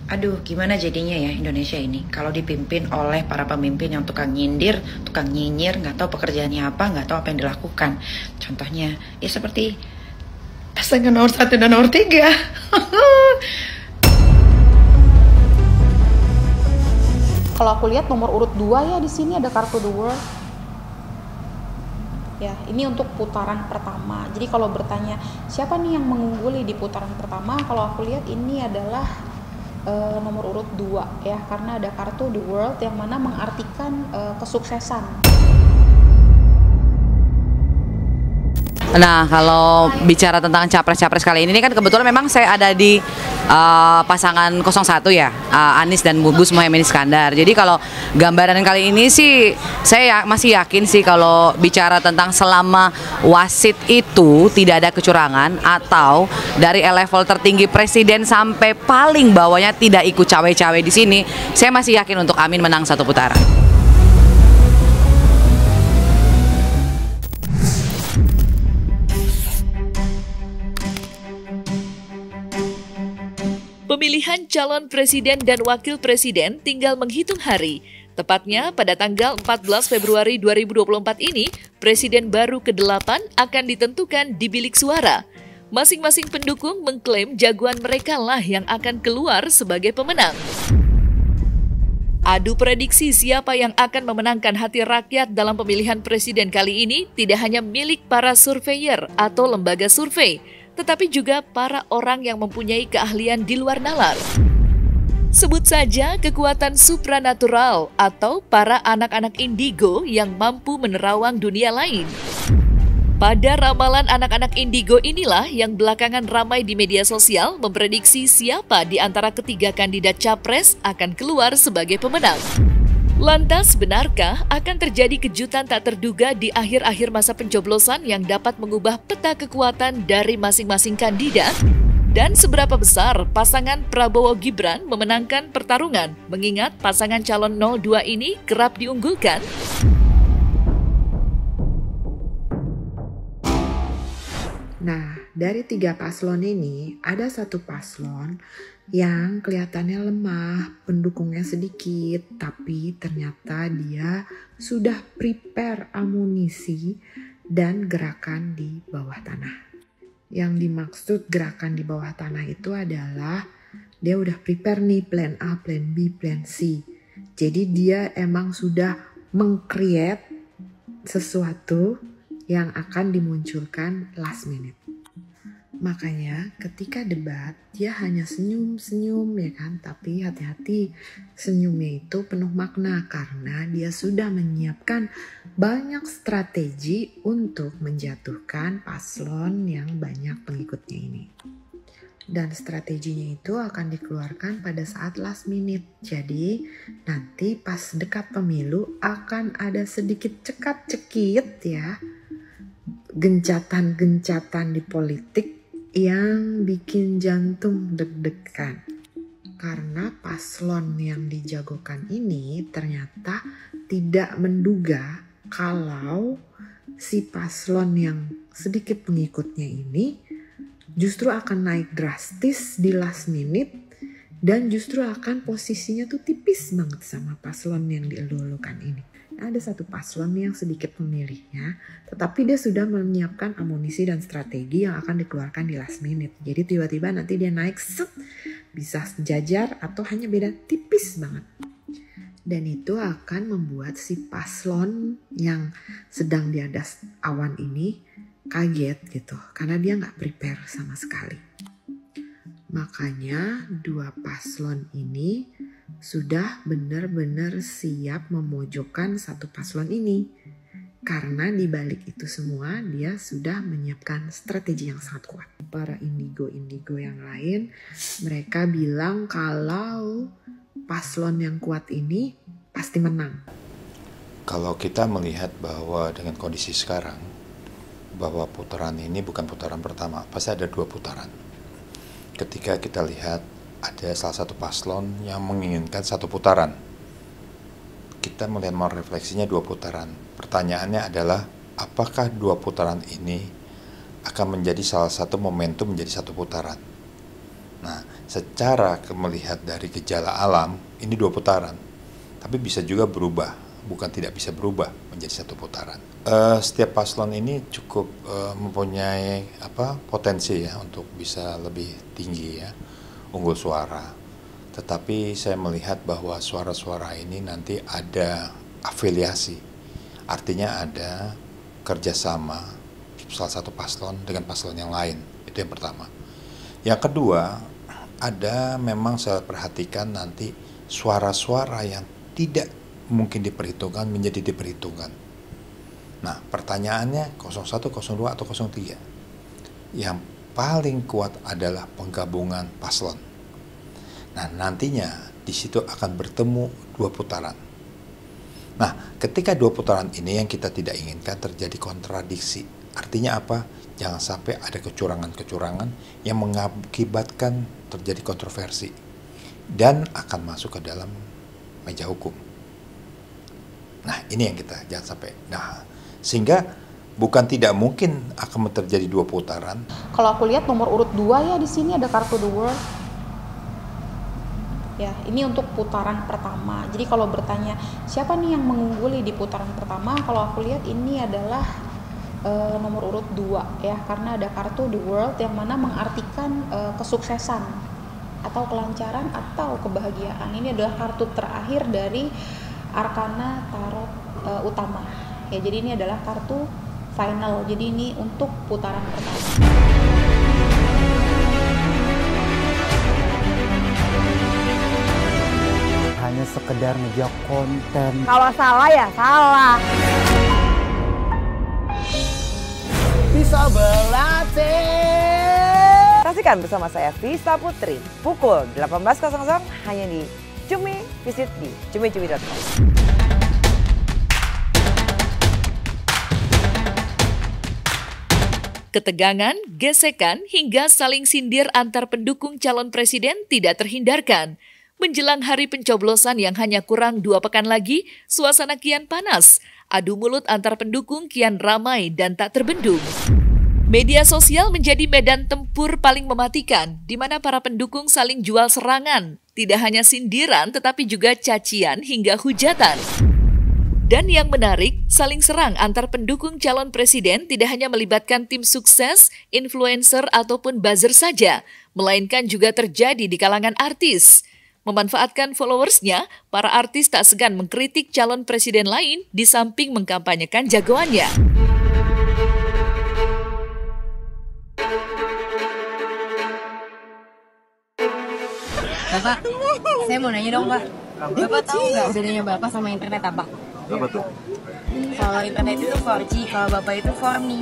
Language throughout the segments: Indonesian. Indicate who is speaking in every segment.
Speaker 1: Aduh, gimana jadinya ya Indonesia ini kalau dipimpin oleh para pemimpin yang tukang nyindir, tukang nyinyir, nggak tahu pekerjaannya apa, nggak tahu apa yang dilakukan. Contohnya, ya seperti pasangan nomor 1 dan nomor 3.
Speaker 2: Kalau aku lihat nomor urut 2 ya di sini ada kartu The World. Ya, ini untuk putaran pertama. Jadi kalau bertanya siapa nih yang mengungguli di putaran pertama, kalau aku lihat ini adalah nomor urut 2 ya, karena ada kartu The World yang mana mengartikan kesuksesan.
Speaker 3: Nah, kalau bicara tentang capres-capres kali ini kan kebetulan memang saya ada di pasangan 01 ya, Anies dan Gus Muhaimin Iskandar. Jadi kalau gambaran kali ini sih saya masih yakin sih kalau bicara tentang selama wasit itu tidak ada kecurangan atau dari level tertinggi presiden sampai paling bawahnya tidak ikut cawe-cawe di sini, saya masih yakin untuk Amin menang 1 putaran.
Speaker 4: Pemilihan calon presiden dan wakil presiden tinggal menghitung hari. Tepatnya pada tanggal 14 Februari 2024 ini, presiden baru ke-8 akan ditentukan di bilik suara. Masing-masing pendukung mengklaim jagoan mereka lah yang akan keluar sebagai pemenang. Adu prediksi siapa yang akan memenangkan hati rakyat dalam pemilihan presiden kali ini tidak hanya milik para surveyor atau lembaga survei, tetapi juga para orang yang mempunyai keahlian di luar nalar. Sebut saja kekuatan supranatural atau para anak-anak indigo yang mampu menerawang dunia lain. Pada ramalan anak-anak indigo inilah yang belakangan ramai di media sosial memprediksi siapa di antara ketiga kandidat capres akan keluar sebagai pemenang. Lantas, benarkah akan terjadi kejutan tak terduga di akhir-akhir masa pencoblosan yang dapat mengubah peta kekuatan dari masing-masing kandidat? Dan seberapa besar pasangan Prabowo Gibran memenangkan pertarungan, mengingat pasangan calon 02 ini kerap diunggulkan?
Speaker 5: Nah, dari 3 paslon ini, ada 1 paslon yang kelihatannya lemah, pendukungnya sedikit, tapi ternyata dia sudah prepare amunisi dan gerakan di bawah tanah. Yang dimaksud gerakan di bawah tanah itu adalah dia udah prepare nih plan A, plan B, plan C. Jadi dia emang sudah meng-create sesuatu yang akan dimunculkan last minute. Makanya ketika debat dia hanya senyum-senyum ya kan, tapi hati-hati, senyumnya itu penuh makna karena dia sudah menyiapkan banyak strategi untuk menjatuhkan paslon yang banyak pengikutnya ini. Dan strateginya itu akan dikeluarkan pada saat last minute. Jadi nanti pas dekat pemilu akan ada sedikit cekat-cekit ya, gencatan-gencatan di politik yang bikin jantung deg-degan. Karena paslon yang dijagokan ini ternyata tidak menduga kalau si paslon yang sedikit pengikutnya ini justru akan naik drastis di last minute dan justru akan posisinya tuh tipis banget sama paslon yang dielu-elukan ini. Ada 1 paslon yang sedikit pemilihnya, tetapi dia sudah menyiapkan amunisi dan strategi yang akan dikeluarkan di last minute. Jadi tiba-tiba nanti dia naik set, bisa sejajar atau hanya beda tipis banget. Dan itu akan membuat si paslon yang sedang di atas awan ini kaget gitu, karena dia nggak prepare sama sekali. Makanya 2 paslon ini sudah benar-benar siap memojokkan 1 paslon ini. Karena di balik itu semua dia sudah menyiapkan strategi yang sangat kuat. Para indigo-indigo yang lain, mereka bilang kalau paslon yang kuat ini pasti menang.
Speaker 6: Kalau kita melihat bahwa dengan kondisi sekarang, bahwa putaran ini bukan putaran pertama, pasti ada 2 putaran. Ketika kita lihat ada salah satu paslon yang menginginkan 1 putaran, kita melihat merefleksinya 2 putaran. Pertanyaannya adalah apakah 2 putaran ini akan menjadi salah satu momentum menjadi 1 putaran. Nah, secara melihat dari gejala alam, ini 2 putaran. Tapi bisa juga berubah, bukan tidak bisa berubah menjadi 1 putaran. Setiap paslon ini cukup mempunyai potensi ya untuk bisa lebih tinggi ya, unggul suara. Tetapi saya melihat bahwa suara-suara ini nanti ada afiliasi. Artinya ada kerjasama salah satu paslon dengan paslon yang lain. Itu yang pertama. Yang kedua, ada memang saya perhatikan nanti suara-suara yang tidak mungkin diperhitungkan menjadi diperhitungkan. Nah, pertanyaannya 01, 02, atau 03. Yang paling kuat adalah penggabungan paslon. Nah, nantinya di situ akan bertemu 2 putaran. Nah, ketika 2 putaran ini yang kita tidak inginkan terjadi kontradiksi. Artinya apa? Jangan sampai ada kecurangan-kecurangan yang mengakibatkan terjadi kontroversi dan akan masuk ke dalam meja hukum. Nah, ini yang kita jangan sampai. Nah, sehingga bukan tidak mungkin akan terjadi 2 putaran.
Speaker 2: Kalau aku lihat nomor urut 2 ya di sini ada kartu The World. Ya, ini untuk putaran pertama. Jadi kalau bertanya siapa nih yang mengungguli di putaran pertama, kalau aku lihat ini adalah nomor urut 2 ya, karena ada kartu The World yang mana mengartikan kesuksesan atau kelancaran atau kebahagiaan. Ini adalah kartu terakhir dari Arkana Tarot utama. Ya, jadi ini adalah kartu final. Jadi ini untuk putaran pertama.
Speaker 7: Hanya sekedar ngejar konten.
Speaker 8: Kalau salah ya salah.
Speaker 7: Bisa berlatih.
Speaker 8: Saksikan bersama saya Vista Putri pukul 18.00 hanya di Cumi. Visit di cumi-cumi.com.
Speaker 4: Ketegangan, gesekan, hingga saling sindir antar pendukung calon presiden tidak terhindarkan. Menjelang hari pencoblosan yang hanya kurang 2 pekan lagi, suasana kian panas. Adu mulut antar pendukung kian ramai dan tak terbendung. Media sosial menjadi medan tempur paling mematikan, di mana para pendukung saling jual serangan. Tidak hanya sindiran, tetapi juga cacian hingga hujatan. Dan yang menarik, saling serang antar pendukung calon presiden tidak hanya melibatkan tim sukses, influencer, ataupun buzzer saja, melainkan juga terjadi di kalangan artis. Memanfaatkan followersnya, para artis tak segan mengkritik calon presiden lain di samping mengkampanyekan jagoannya.
Speaker 9: Bapak, saya mau nanya dong Pak. Bapak tahu nggak bedanya Bapak sama internet apa?
Speaker 10: Apa tuh?
Speaker 9: Kalau internet itu 4G, kalau Bapak itu 4Me.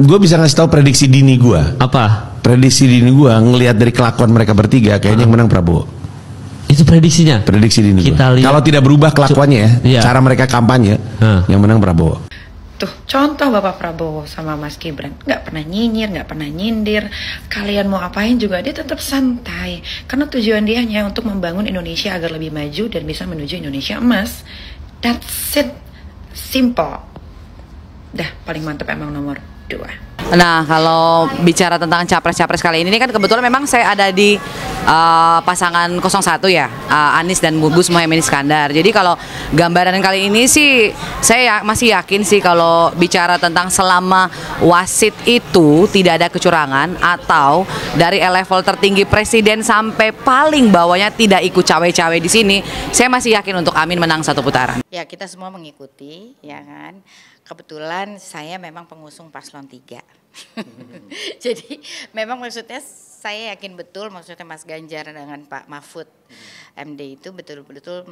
Speaker 10: Gue bisa ngasih tahu prediksi dini gue.
Speaker 11: Apa?
Speaker 10: Prediksi dini gue ngelihat dari kelakuan mereka bertiga kayaknya yang menang Prabowo.
Speaker 11: Itu prediksinya.
Speaker 10: Prediksi dini gue.
Speaker 11: Kita lihat.
Speaker 10: Kalau tidak berubah kelakuannya ya,
Speaker 11: Iya.
Speaker 10: cara mereka kampanye, yang menang Prabowo.
Speaker 1: Tuh, contoh Bapak Prabowo sama Mas Gibran. Nggak pernah nyinyir, nggak pernah nyindir. Kalian mau apain juga dia tetap santai. Karena tujuan dia hanya untuk membangun Indonesia agar lebih maju dan bisa menuju Indonesia emas. That's it. Simple. Dah, paling mantep emang nomor 2.
Speaker 3: Nah, kalau bicara tentang capres-capres kali ini kan kebetulan memang saya ada di pasangan 01 ya, Anies dan Gus Muhaimin Iskandar. Jadi kalau gambaran kali ini sih saya masih yakin sih kalau bicara tentang selama wasit itu tidak ada kecurangan atau dari level tertinggi presiden sampai paling bawahnya tidak ikut cawe-cawe di sini, saya masih yakin untuk Amin menang 1 putaran.
Speaker 12: Ya, kita semua mengikuti, ya kan. Kebetulan saya memang pengusung paslon 3. Jadi memang maksudnya saya yakin betul maksudnya Mas Ganjar dengan Pak Mahfud MD itu betul-betul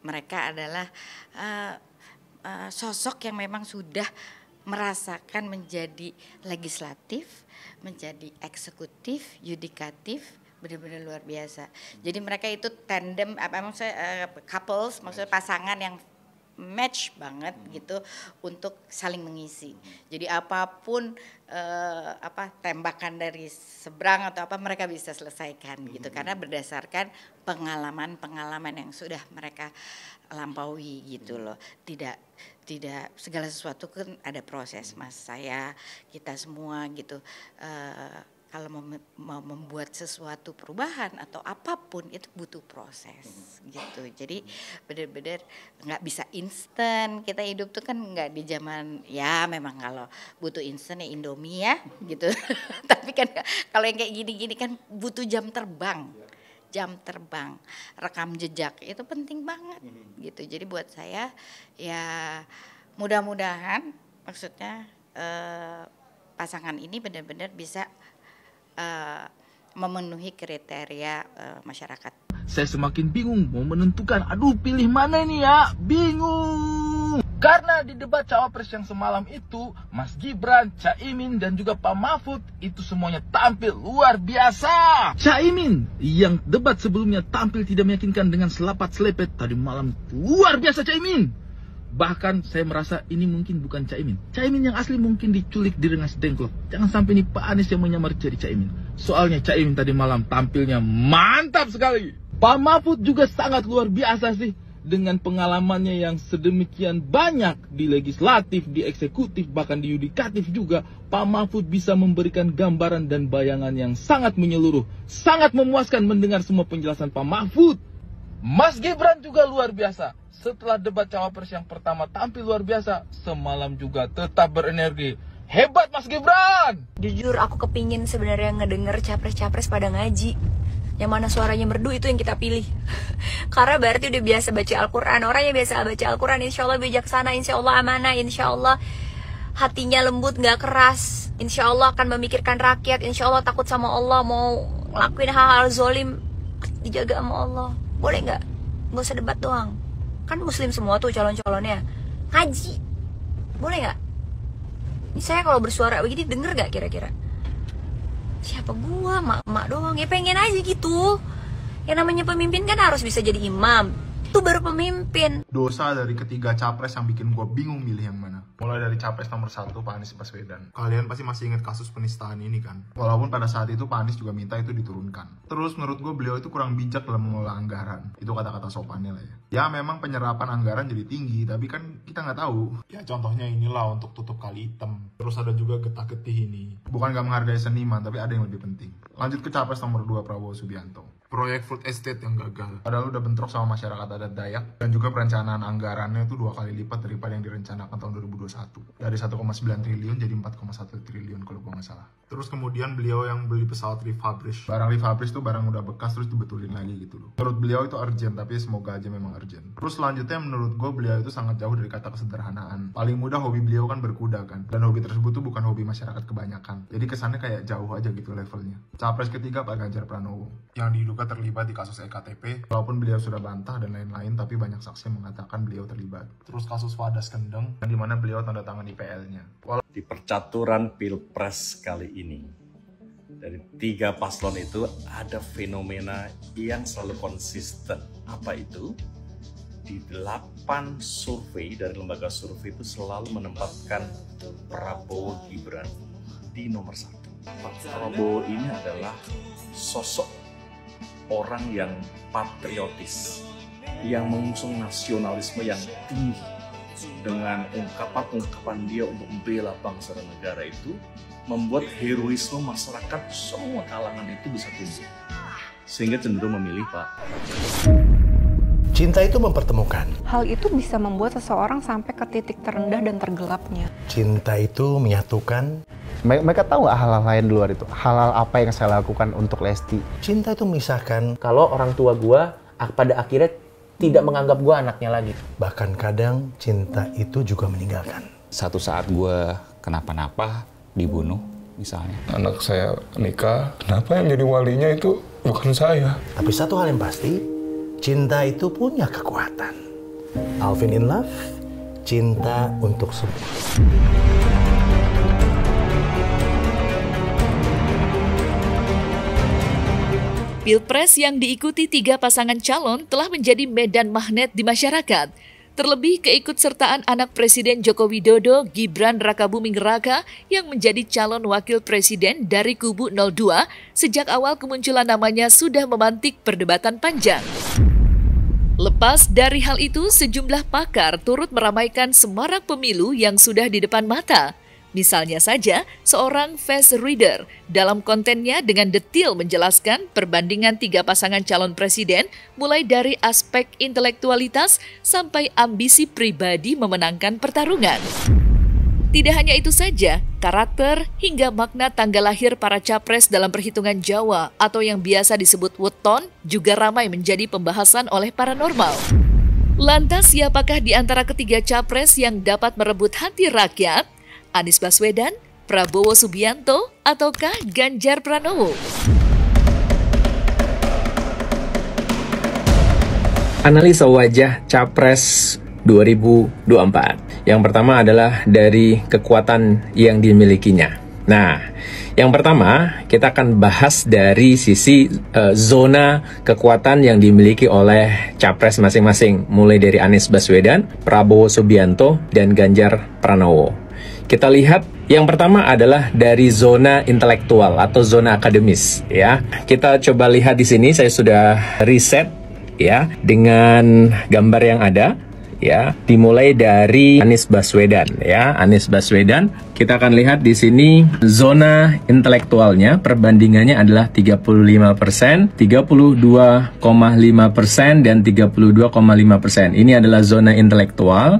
Speaker 12: mereka adalah sosok yang memang sudah merasakan menjadi legislatif, menjadi eksekutif, yudikatif, benar-benar luar biasa. Jadi mereka itu tandem, maksudnya couples, maksudnya pasangan yang match banget gitu untuk saling mengisi. Jadi apapun tembakan dari seberang atau apa mereka bisa selesaikan gitu karena berdasarkan pengalaman yang sudah mereka lampaui gitu loh. Tidak segala sesuatu kan ada proses Mas. Kita semua gitu. kalau mau membuat sesuatu perubahan atau apapun itu butuh proses gitu. Jadi benar-benar nggak bisa instan. Kita hidup tuh kan nggak di zaman, ya memang kalau butuh instan ya Indomie ya gitu. Tapi kan kalau yang kayak gini-gini kan butuh jam terbang, rekam jejak itu penting banget gitu. Jadi buat saya ya mudah-mudahan maksudnya pasangan ini benar-benar bisa memenuhi kriteria masyarakat.
Speaker 13: Saya semakin bingung mau menentukan, aduh pilih mana ini ya, bingung. Karena di debat cawapres yang semalam itu, Mas Gibran, Caimin dan juga Pak Mahfud itu semuanya tampil luar biasa. Caimin yang debat sebelumnya tampil tidak meyakinkan dengan selapat-selepet, tadi malam luar biasa Caimin. Bahkan saya merasa ini mungkin bukan Caimin. Caimin yang asli mungkin diculik di Rengas Dengklok. Jangan sampai nih Pak Anies yang menyamar jadi Caimin. Soalnya Caimin tadi malam tampilnya mantap sekali. Pak Mahfud juga sangat luar biasa sih. Dengan pengalamannya yang sedemikian banyak di legislatif, di eksekutif, bahkan di yudikatif juga. Pak Mahfud bisa memberikan gambaran dan bayangan yang sangat menyeluruh. Sangat memuaskan mendengar semua penjelasan Pak Mahfud. Mas Gibran juga luar biasa. Setelah debat cawapres yang pertama tampil luar biasa, semalam juga tetap berenergi. Hebat Mas Gibran!
Speaker 9: Jujur aku kepingin sebenarnya ngedenger capres-capres pada ngaji. Yang mana suaranya merdu itu yang kita pilih. Karena berarti udah biasa baca Al-Quran. Orang yang biasa baca Al-Quran insya Allah bijaksana, insya Allah amanah, insya Allah hatinya lembut, gak keras. Insya Allah akan memikirkan rakyat, insya Allah takut sama Allah, mau ngelakuin hal-hal zolim dijaga sama Allah. Boleh gak? Gak usah debat doang. Kan muslim semua tuh calon-calonnya. Ngaji. Boleh gak? Ini saya kalau bersuara begini denger gak kira-kira? Siapa gua? Mak doang. Ya pengen aja gitu. Yang namanya pemimpin kan harus bisa jadi imam. Itu baru pemimpin.
Speaker 14: Dosa dari ketiga capres yang bikin gue bingung milih yang mana. Mulai dari capres nomor 1 Pak Anies Baswedan. Kalian pasti masih ingat kasus penistaan ini kan? Walaupun pada saat itu Pak Anies juga minta itu diturunkan. Terus menurut gue beliau itu kurang bijak dalam mengelola anggaran. Itu kata-kata sopannya lah ya. Ya memang penyerapan anggaran jadi tinggi, tapi kan kita nggak tahu. Ya contohnya inilah untuk tutup kali hitam. Terus ada juga getah-getih ini. Bukan nggak menghargai seniman, tapi ada yang lebih penting. Lanjut ke capres nomor 2 Prabowo Subianto. Proyek food estate yang gagal. Padahal udah bentrok sama masyarakat adat Dayak. Dan juga perencanaan anggarannya itu 2 kali lipat daripada yang direncanakan tahun 2021. Dari 1,9 triliun jadi 4,1 triliun kalau gue nggak salah. Terus kemudian beliau yang beli pesawat refurbish. Barang refurbish itu barang udah bekas terus dibetulin lagi gitu loh. Menurut beliau itu urgent, tapi semoga aja memang urgent. Terus selanjutnya menurut gue beliau itu sangat jauh dari kata kesederhanaan. Paling mudah hobi beliau kan berkuda kan. Dan hobi tersebut tuh bukan hobi masyarakat kebanyakan. Jadi kesannya kayak jauh aja gitu levelnya. Capres ketiga Pak Ganjar Pranowo. Yang diduga terlibat di kasus EKTP. Walaupun beliau sudah bantah dan lain-lain, tapi banyak saksi mengatakan beliau terlibat. Terus kasus Wadas Kendeng, yang dimana beliau tanda tangan di PL-nya.
Speaker 15: Di percaturan Pilpres kali ini, dari 3 paslon itu ada fenomena yang selalu konsisten. Apa itu? Di 8 survei dari lembaga survei itu selalu menempatkan Prabowo Gibran di nomor 1. Pak Prabowo ini adalah sosok orang yang patriotis, yang mengusung nasionalisme yang tinggi. Dengan ungkapan-ungkapan dia untuk membela bangsa dan negara itu membuat heroisme masyarakat semua kalangan itu bisa tumbuh, sehingga cenderung memilih Pak.
Speaker 16: Cinta itu mempertemukan.
Speaker 17: Hal itu bisa membuat seseorang sampai ke titik terendah dan tergelapnya.
Speaker 16: Cinta itu menyatukan.
Speaker 18: Mereka tahu nggak hal-hal lain di luar itu? Hal-hal apa yang saya lakukan untuk Lesti?
Speaker 16: Cinta itu memisahkan.
Speaker 19: Kalau orang tua gue pada akhirnya tidak menganggap gue anaknya lagi.
Speaker 16: Bahkan kadang cinta itu juga meninggalkan.
Speaker 20: Satu saat gue kenapa-napa, dibunuh misalnya.
Speaker 21: Anak saya nikah, kenapa yang jadi walinya itu bukan saya?
Speaker 16: Tapi satu hal yang pasti, cinta itu punya kekuatan. Alvin in Love, cinta untuk semua.
Speaker 4: Pilpres yang diikuti 3 pasangan calon telah menjadi medan magnet di masyarakat. Terlebih keikutsertaan anak Presiden Joko Widodo, Gibran Rakabuming Raka, yang menjadi calon wakil presiden dari kubu 02, sejak awal kemunculan namanya sudah memantik perdebatan panjang. Lepas dari hal itu, sejumlah pakar turut meramaikan semarak pemilu yang sudah di depan mata. Misalnya saja, seorang face reader dalam kontennya dengan detil menjelaskan perbandingan 3 pasangan calon presiden mulai dari aspek intelektualitas sampai ambisi pribadi memenangkan pertarungan. Tidak hanya itu saja, karakter hingga makna tanggal lahir para capres dalam perhitungan Jawa atau yang biasa disebut weton juga ramai menjadi pembahasan oleh paranormal. Lantas siapakah di antara ketiga capres yang dapat merebut hati rakyat? Anies Baswedan, Prabowo Subianto, ataukah Ganjar Pranowo?
Speaker 5: Analisa wajah Capres 2024. Yang pertama adalah dari kekuatan yang dimilikinya. Nah, yang pertama kita akan bahas dari sisi zona kekuatan yang dimiliki oleh Capres masing-masing, mulai dari Anies Baswedan, Prabowo Subianto, dan Ganjar Pranowo. Kita lihat yang pertama adalah dari zona intelektual atau zona akademis ya. Kita coba lihat di sini, saya sudah riset ya dengan gambar yang ada ya. Dimulai dari Anies Baswedan ya. Anies Baswedan, kita akan lihat di sini zona intelektualnya perbandingannya adalah 35%, 32,5% dan 32,5%. Ini adalah zona intelektual,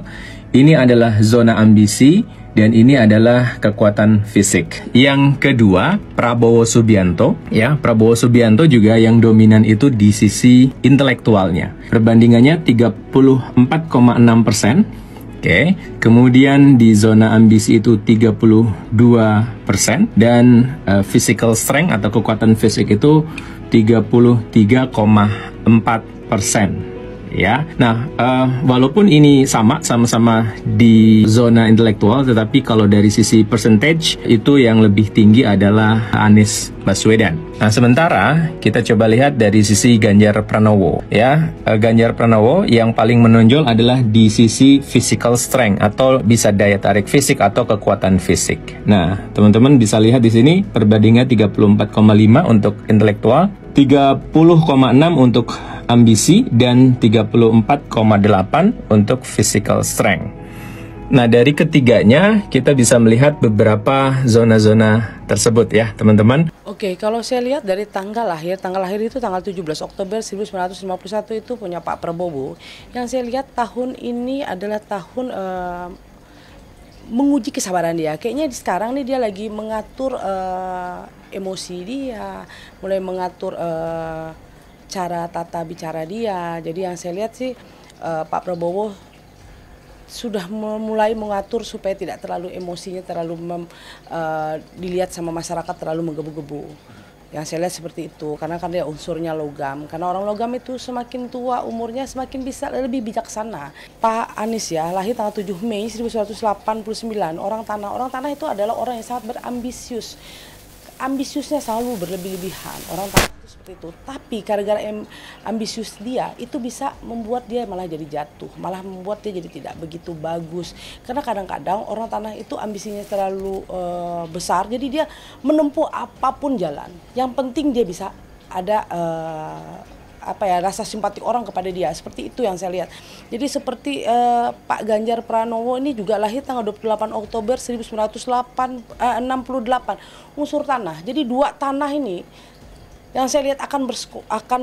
Speaker 5: ini adalah zona ambisi, dan ini adalah kekuatan fisik. Yang kedua, Prabowo Subianto. Ya, Prabowo Subianto juga yang dominan itu di sisi intelektualnya. Perbandingannya 34,6%. Oke. Kemudian di zona ambisi itu 32%. Dan physical strength atau kekuatan fisik itu 33,4%. Ya, nah walaupun ini sama-sama di zona intelektual, tetapi kalau dari sisi percentage itu yang lebih tinggi adalah Anies Baswedan. Nah, sementara kita coba lihat dari sisi Ganjar Pranowo. Ya, Ganjar Pranowo yang paling menonjol adalah di sisi physical strength atau bisa daya tarik fisik atau kekuatan fisik. Nah, teman-teman bisa lihat di sini perbandingan 34,5 untuk intelektual, 30,6 untuk ambisi, dan 34,8 untuk physical strength. Nah, dari ketiganya kita bisa melihat beberapa zona-zona tersebut ya, teman-teman.
Speaker 22: Oke, kalau saya lihat dari tanggal lahir itu tanggal 17 Oktober 1951 itu punya Pak Prabowo. Yang saya lihat tahun ini adalah tahun menguji kesabaran dia. Kayaknya sekarang nih dia lagi mengatur emosi dia, mulai mengatur cara tata bicara dia. Jadi yang saya lihat sih Pak Prabowo sudah mulai mengatur supaya tidak terlalu emosinya terlalu dilihat sama masyarakat terlalu menggebu-gebu. Yang saya lihat seperti itu, karena kan dia unsurnya logam. Karena orang logam itu semakin tua umurnya semakin bisa lebih bijaksana. Pak Anies ya, lahir tanggal 7 Mei 1989, orang tanah itu adalah orang yang sangat berambisius. Ambisiusnya selalu berlebih-lebihan, orang tanah itu seperti itu. Tapi gara-gara ambisius dia itu bisa membuat dia malah jadi jatuh, malah membuat dia jadi tidak begitu bagus. Karena kadang-kadang orang tanah itu ambisinya terlalu besar, jadi dia menempuh apapun jalan. Yang penting dia bisa ada rasa simpatik orang kepada dia. Seperti itu yang saya lihat. Jadi seperti Pak Ganjar Pranowo ini juga lahir tanggal 28 Oktober 1968, unsur tanah. Jadi dua tanah ini yang saya lihat akan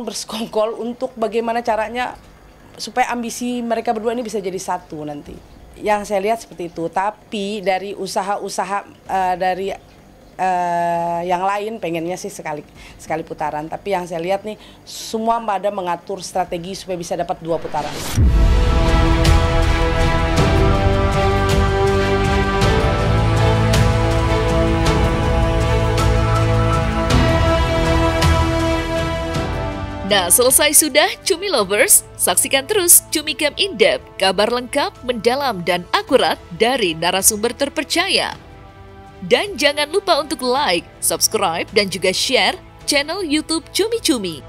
Speaker 22: bersekongkol untuk bagaimana caranya supaya ambisi mereka berdua ini bisa jadi satu nanti. Yang saya lihat seperti itu. Tapi dari usaha-usaha dari yang lain pengennya sih sekali putaran, tapi yang saya lihat nih semua pada mengatur strategi supaya bisa dapat 2 putaran.
Speaker 4: Nah, selesai sudah Cumi Lovers, saksikan terus Cumi Camp In-Depth, kabar lengkap, mendalam dan akurat dari narasumber terpercaya. Dan jangan lupa untuk like, subscribe, dan juga share channel YouTube Cumi Cumi.